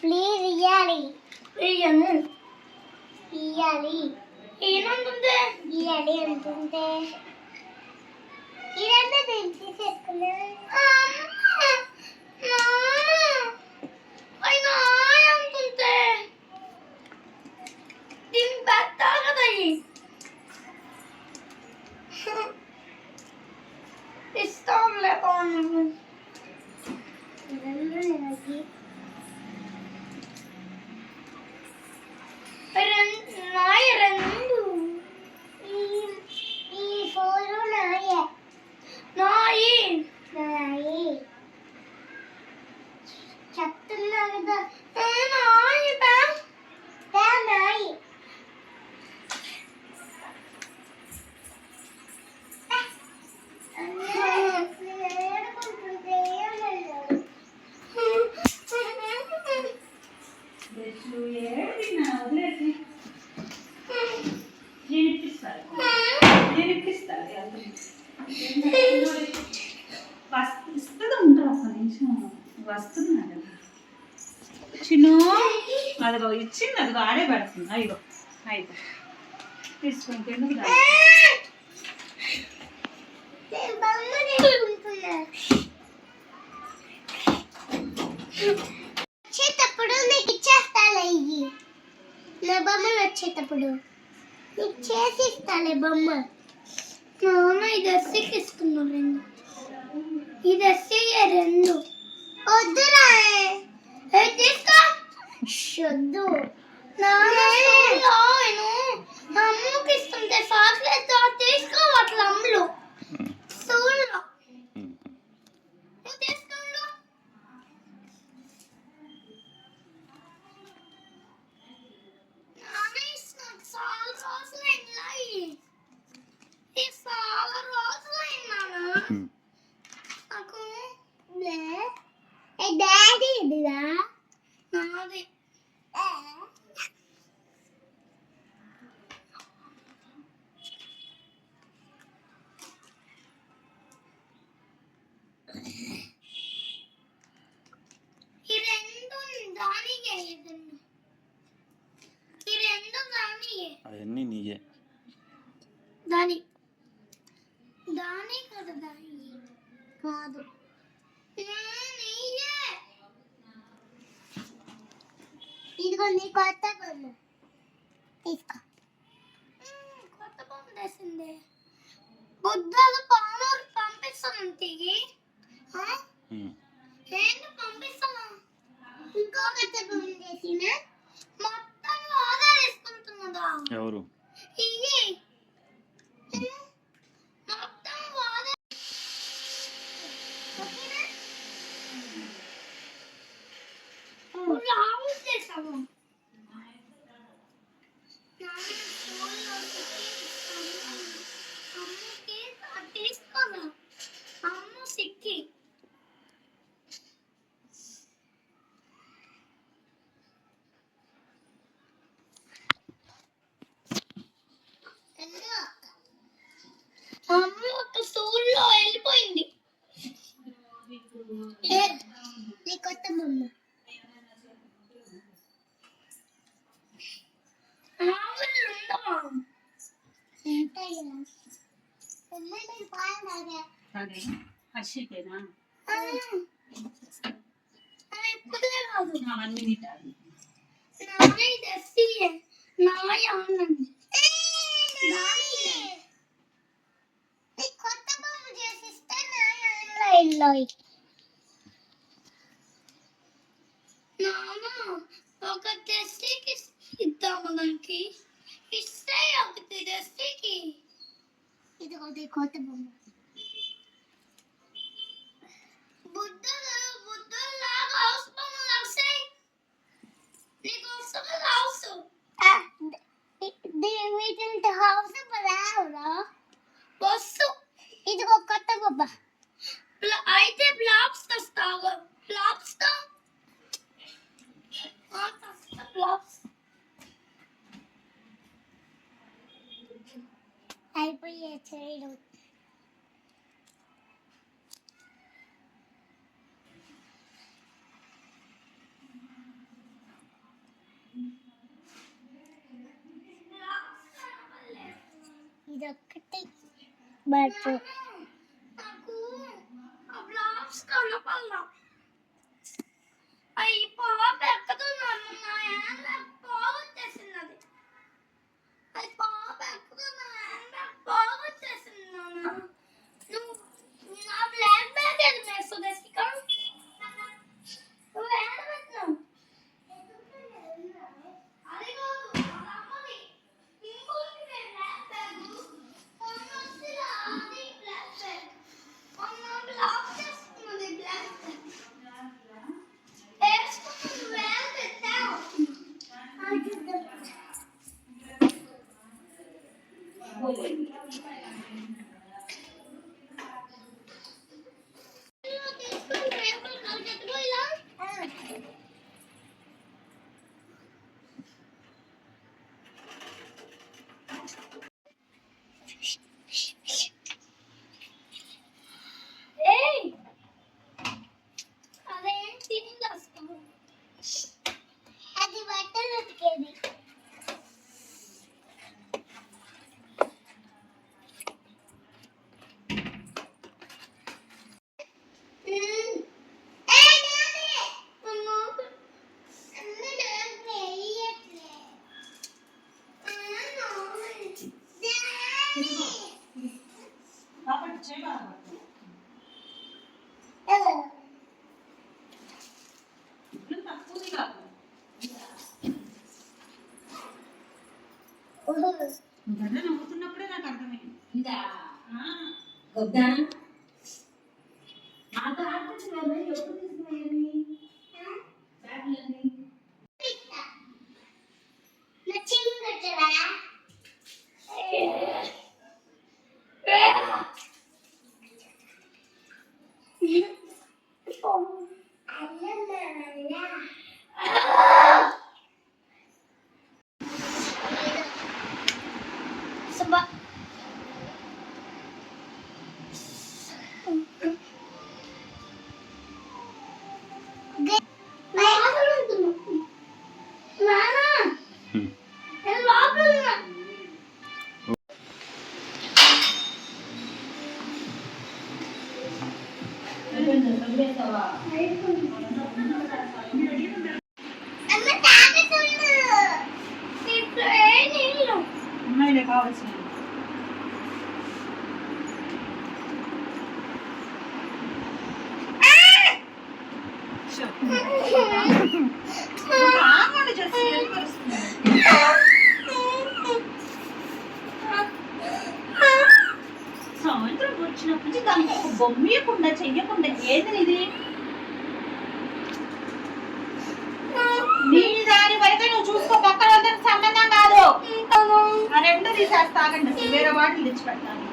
Please ఇయ్యాలి. ఇయ్యను. ఇయ్యాలి. ఏమంటుందే? ఇయ్యాలి అంటుంటే ఇదంతా తీసేసుకున్నా. అయినా అంటుంటే దీన్ని పెట్టాలి కదా. ఇస్తాంలే బాగున్నాను. రెండు ఈ ఫోరు నాయే. నాయి చెప్తున్నా కదా. నాయి నాయి ఇస్తుంది ఉంటా ఒక నిమిషం వస్తున్నా కదా చిన్నో. అదిగో ఇచ్చింది, అదిగో ఆడే పెడుతుంది. అయ్యో అయిపో తీసుకుంటే వచ్చేటప్పుడు నీకు ఇచ్చేస్తాలే. ఇవి నా బొమ్మలు వచ్చేటప్పుడు నీకు చేసి ఇస్తాలే బొమ్మ. నాన్న ఇది ఎస్సీకి ఇస్తున్నా. రెండు ఇది ఎస్సీ రెండు. వద్దురా తీసుకో. వద్దు. అమ్మకి ఇస్తుంటే సాక్లేదు తీసుకోవట్లే అమ్ములు. స్కూల్లో తీసుకోండు. చాలా రోజులైంది. చాలా రోజులైందా నాకు. డాడీ ఇదిరా నాది. ఈ రెండు దానియే. ఈ రెండు దానియే. అవన్నీ నీయే. దాని కదా. దాని కాదు. నీయే. ఇదిగో నీ కొత్త బొమ్మ తీసుకో. కొత్త బొమ్మ తెసిందే. బుద్ధలు పానూరు పంపిస్తాను. తిరిగి ఏంటి పంపిస్తాను. ఇంకో కొత్త బొమ్మ చేసిన మొత్తం ఆధారిస్తుంటున్నదా. ఎవరు? ఇది మొత్తం రావు చేసాము. అమ్మకి తీసుకోదా. అమ్మ సిక్కి అమ్మ ఒక స్కూల్లో వెళ్ళిపోయింది. నీ కొత్త బొమ్మ హర్షికేనా ఇప్పుడే కాదు. అవన్నీ తింటారు. నాయ దస్తి నాయ ఆనంది. కొత్త బొమ్మ చేసిస్తే నాన్న నాన్న ఒక దస్తికి ఇద్దాము. దానికి ఇస్తే ఒకటి దస్తికి. ఇది ఒకటి కొత్త బొమ్మ. బుద్ధులు లాగా హౌస్ బొమ్మలు వస్తాయి. నీకు వస్తుంది హౌస్. వీటితో హౌస్ రావురా. బస్సు. ఇది ఒక కొత్త బొమ్మ. అయితే బ్లాక్స్ తెస్తావు. బ్లాక్స్ తో బ్లాక్స్ అయిపోయే చేయడం. ఇది ఒక్కటి బట్టు నాకు ఆ బ్లాక్స్ కనపడలా. అయ్యి పాప ఎక్కుతున్నాను నా హ్యాండ్ బ్యాగ్ పోగొట్టేసింది. అది అది పాప ఎక్కుతున్నా హ్యాండ్ బ్యాగ్ పోగొట్టేసింది నాన్న. నువ్వు నా బ్లాక్ బ్యాగ్ ఏది మేసు దశిక నువ్వు హ్యాండ్ పెట్టినావు. అది కాదు వాళ్ళ అమ్మది ఇంకోటి బ్లాక్ బ్యాగ్ మొన్న వచ్చిన అది బ్లాక్ బ్యాగ్ మొన్న బ్లాక్ చేసుకున్నది బ్లాక్ బ్యాగ్ వేసుకుని వేలు పెట్టావు. తీసుకుని రేపు నాకు ఎత్తుకో ఇలా. ఏయ్ అదేం తిని దాస్తావు. అది బట్టలు ఉతికేది కాబట్టి చేయగలరు. తక్కువది కాదు. గడ్డ నవ్వుతున్నప్పుడే నాకు అర్థమైంది. ఇంకా ఆ, గొద్దానా నాకు ఆడుకుంటున్నాను ఎప్పుడు తీసుకున్నాయని బ్యాగులన్నీ నచ్చింది కట్టరా Sebab చదివేస్తావా అమ్మాయిలే కావాల్సిన సాయంత్రం వచ్చినప్పటి నుంచి దానికి ఒక బొమ్మయకుండా చెయ్యకుండా ఏది ఇది నీ దాని వరకే నువ్వు చూసుకో, పక్కన సంబంధం కాదు. ఆ రెండు తీసేస్తా ఆగండి, వేరే వాటిని తెచ్చి పెడతాను.